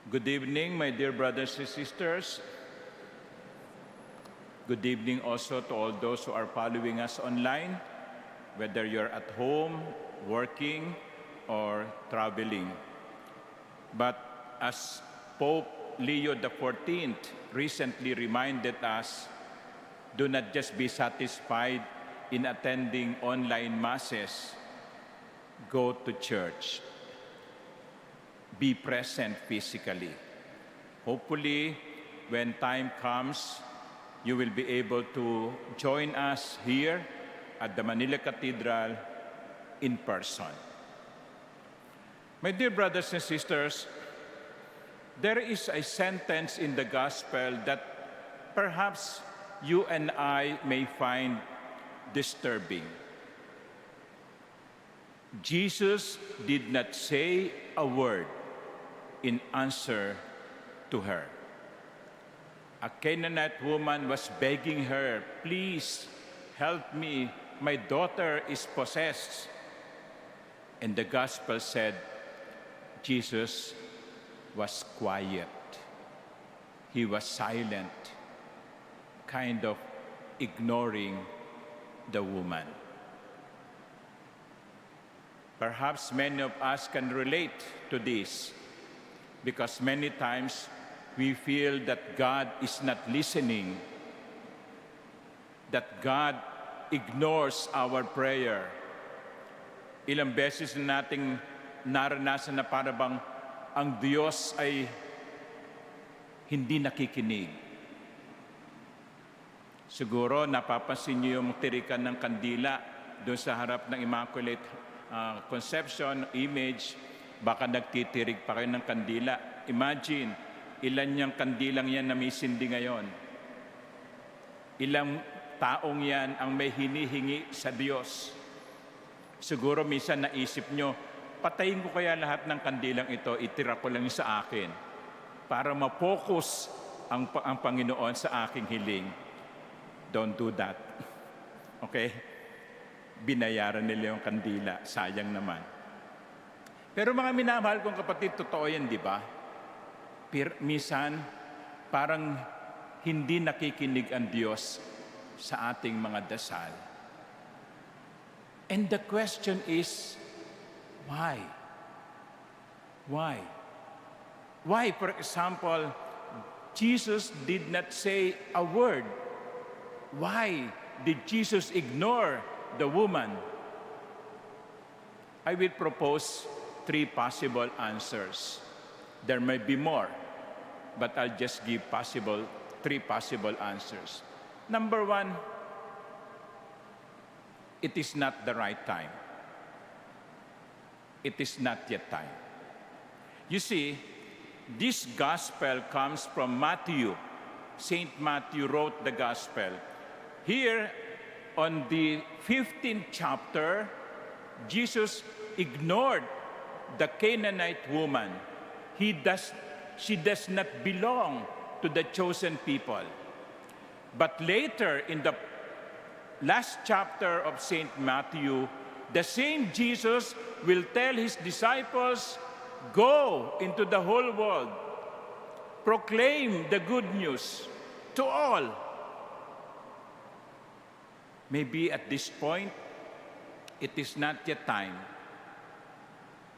Good evening, my dear brothers and sisters. Good evening also to all those who are following us online, whether you're at home, working, or traveling. But as Pope Leo XIV recently reminded us, do not just be satisfied in attending online masses. Go to church. Be present physically. Hopefully, when time comes, you will be able to join us here at the Manila Cathedral in person. My dear brothers and sisters, there is a sentence in the gospel that perhaps you and I may find disturbing. Jesus did not say a word in answer to her. A Canaanite woman was begging her, "Please help me, my daughter is possessed." And the gospel said Jesus was quiet. He was silent, kind of ignoring the woman. Perhaps many of us can relate to this because many times we feel that God is not listening, that God ignores our prayer. Ilang beses na nating naranasan na para bang ang Diyos ay hindi nakikinig. Siguro napapansin niyo yung tirikan ng kandila doon sa harap ng Immaculate Conception image, baka nagtitirig pa kayo ng kandila. Imagine, ilan niyang kandilang yan na may sindi ngayon? Ilang taong yan ang may hinihingi sa Diyos? Siguro minsan naisip nyo, patayin ko kaya lahat ng kandilang ito, itira ko lang sa akin para ma-focus ang Panginoon sa aking hiling. Don't do that. Okay? Binayaran nila yung kandila. Sayang naman. Pero mga minamahal kong kapatid, totoo yan, di ba? Minsan, parang hindi nakikinig ang Diyos sa ating mga dasal. And the question is, why? Why? Why, for example, Jesus did not say a word? Why did Jesus ignore the woman? I will propose 3 possible answers. There may be more, but I'll just give 3 possible answers. Number 1, it is not the right time. It is not yet time. You see, this gospel comes from Matthew. Saint Matthew wrote the gospel. Here, on the 15th chapter, Jesus ignored the Canaanite woman. She does not belong to the chosen people. But later, in the last chapter of St. Matthew, the same Jesus will tell his disciples, "Go into the whole world, proclaim the good news to all." Maybe at this point, it is not yet time,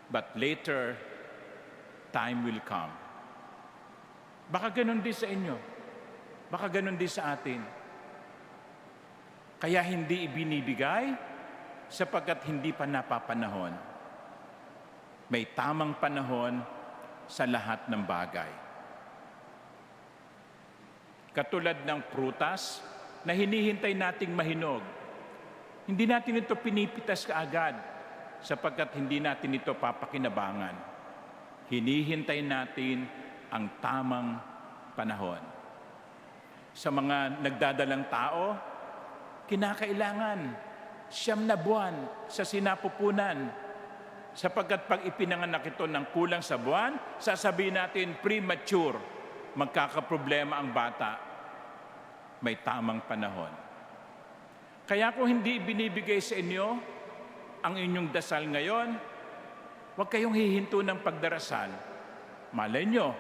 but later, time will come. Baka ganun din sa inyo. Baka ganun din sa atin. Kaya hindi ibinibigay sapagkat hindi pa napapanahon. May tamang panahon sa lahat ng bagay. Katulad ng prutas na hinihintay nating mahinog. Hindi natin ito pinipitas kaagad sapagkat hindi natin ito papakinabangan. Hinihintay natin ang tamang panahon. Sa mga nagdadalang tao, kinakailangan 9 na buwan sa sinapupunan. Sapagkat pag ipinanganak ito ng kulang sa buwan, sasabihin natin premature, magkakaproblema ang bata. May tamang panahon. Kaya kung hindi binibigay sa inyo ang inyong dasal ngayon, huwag kayong hihinto ng pagdarasal. Malay nyo,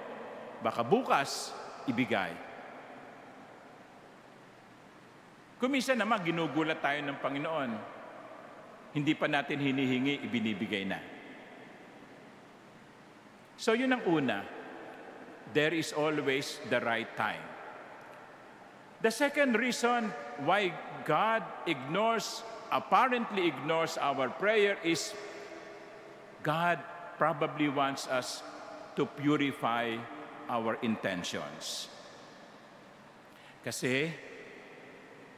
baka bukas ibigay. Kung minsan naman ginugulat tayo ng Panginoon, hindi pa natin hinihingi, ibinibigay na. So yun ang una, there is always the right time. The second reason why God apparently ignores our prayer is God probably wants us to purify our intentions. Kasi,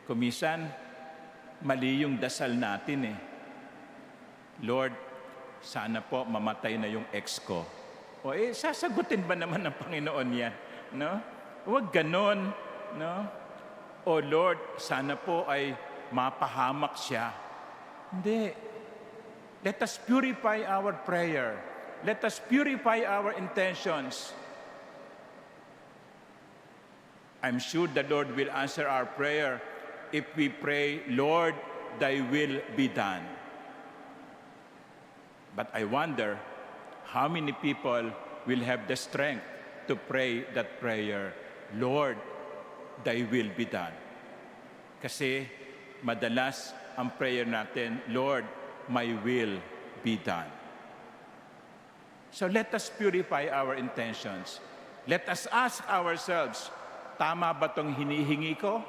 kumisan, mali yung dasal natin eh. Lord, sana po mamatay na yung ex ko. O sasagutin ba naman ng Panginoon yan? No? Huwag ganon. No? O Lord, sana po ay mapahamak siya. Hindi. Let us purify our prayer. Let us purify our intentions. I'm sure the Lord will answer our prayer if we pray, Lord, thy will be done. But I wonder how many people will have the strength to pray that prayer, Lord, thy will be done. Kasi madalas ang prayer natin, Lord, my will be done. So let us purify our intentions. Let us ask ourselves, tama ba itong hinihingi ko?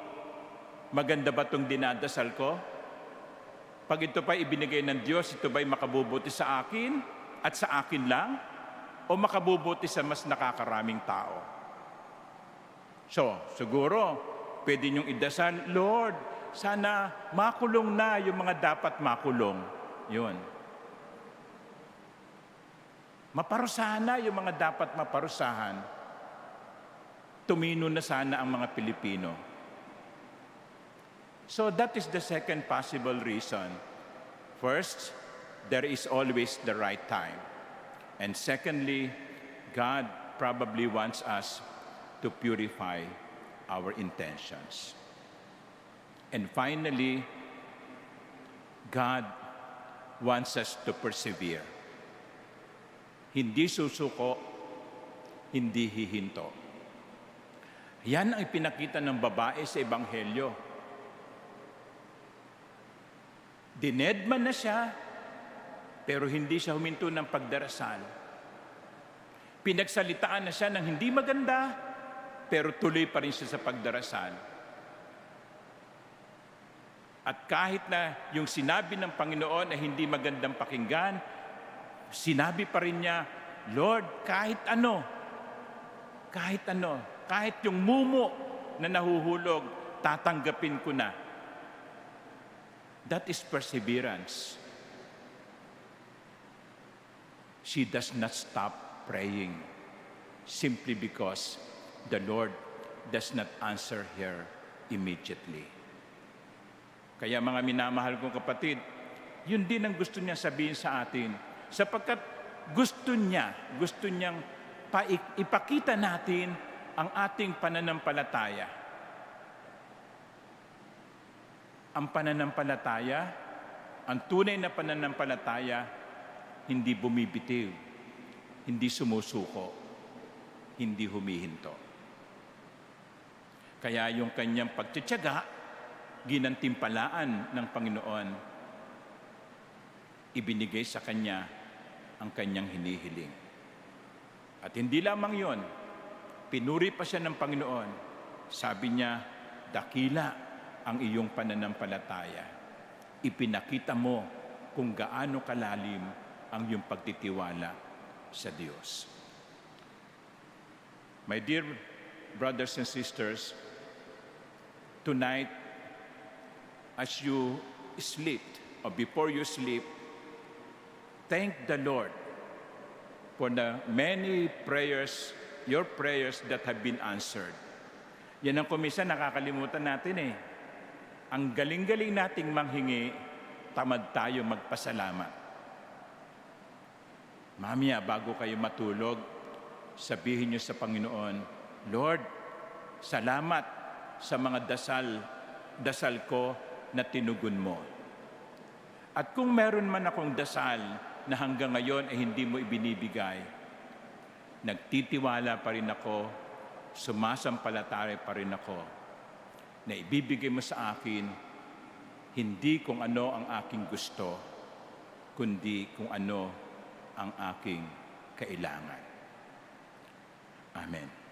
Maganda ba itong dinadasal ko? Pag ito pa ibinigay ng Diyos, ito ba'y makabubuti sa akin at sa akin lang? O makabubuti sa mas nakakaraming tao? So, siguro, pwede niyong idasal, Lord, sana makulong na yung mga dapat makulong. Yun. Maparusahan na yung mga dapat maparusahan. Tumino na sana ang mga Pilipino. So that is the second possible reason. First, there is always the right time. And secondly, God probably wants us to purify our intentions. And finally, God wants us to persevere. Hindi susuko, hindi hihinto. Yan ang ipinakita ng babae sa Ebanghelyo. Dinedman na siya, pero hindi siya huminto ng pagdarasal. Pinagsalitaan na siya ng hindi maganda, pero tuloy pa rin siya sa pagdarasal. At kahit na yung sinabi ng Panginoon ay hindi magandang pakinggan, sinabi pa rin niya, Lord, kahit ano, kahit yung mumo na nahuhulog, tatanggapin ko na. That is perseverance. She does not stop praying simply because the Lord does not answer her immediately. Kaya mga minamahal kong kapatid, yun din ang gusto niya sabihin sa atin. Sapagkat gusto niyang ipakita natin ang ating pananampalataya. Ang pananampalataya, ang tunay na pananampalataya, hindi bumibitiw, hindi sumusuko, hindi humihinto. Kaya yung kanyang pagtitiyaga, ginantimpalaan ng Panginoon, ibinigay sa kanya ang kanyang hinihiling. At hindi lamang yon, pinuri pa siya ng Panginoon. Sabi niya, dakila ang iyong pananampalataya. Ipinakita mo kung gaano kalalim ang iyong pagtitiwala sa Diyos. My dear brothers and sisters, tonight, as you sleep, or before you sleep, thank the Lord for the many prayers, your prayers that have been answered. Yan ang kuminsan nakakalimutan natin eh. Ang galing-galing nating manghingi, tamad tayo magpasalamat. Mamaya, bago kayo matulog, sabihin niyo sa Panginoon, Lord, salamat sa mga dasal ko na tinugon mo. At kung meron man akong dasal na hanggang ngayon ay hindi mo ibinibigay, nagtitiwala pa rin ako, sumasampalataya pa rin ako, na ibibigay mo sa akin hindi kung ano ang aking gusto, kundi kung ano ang aking kailangan. Amen.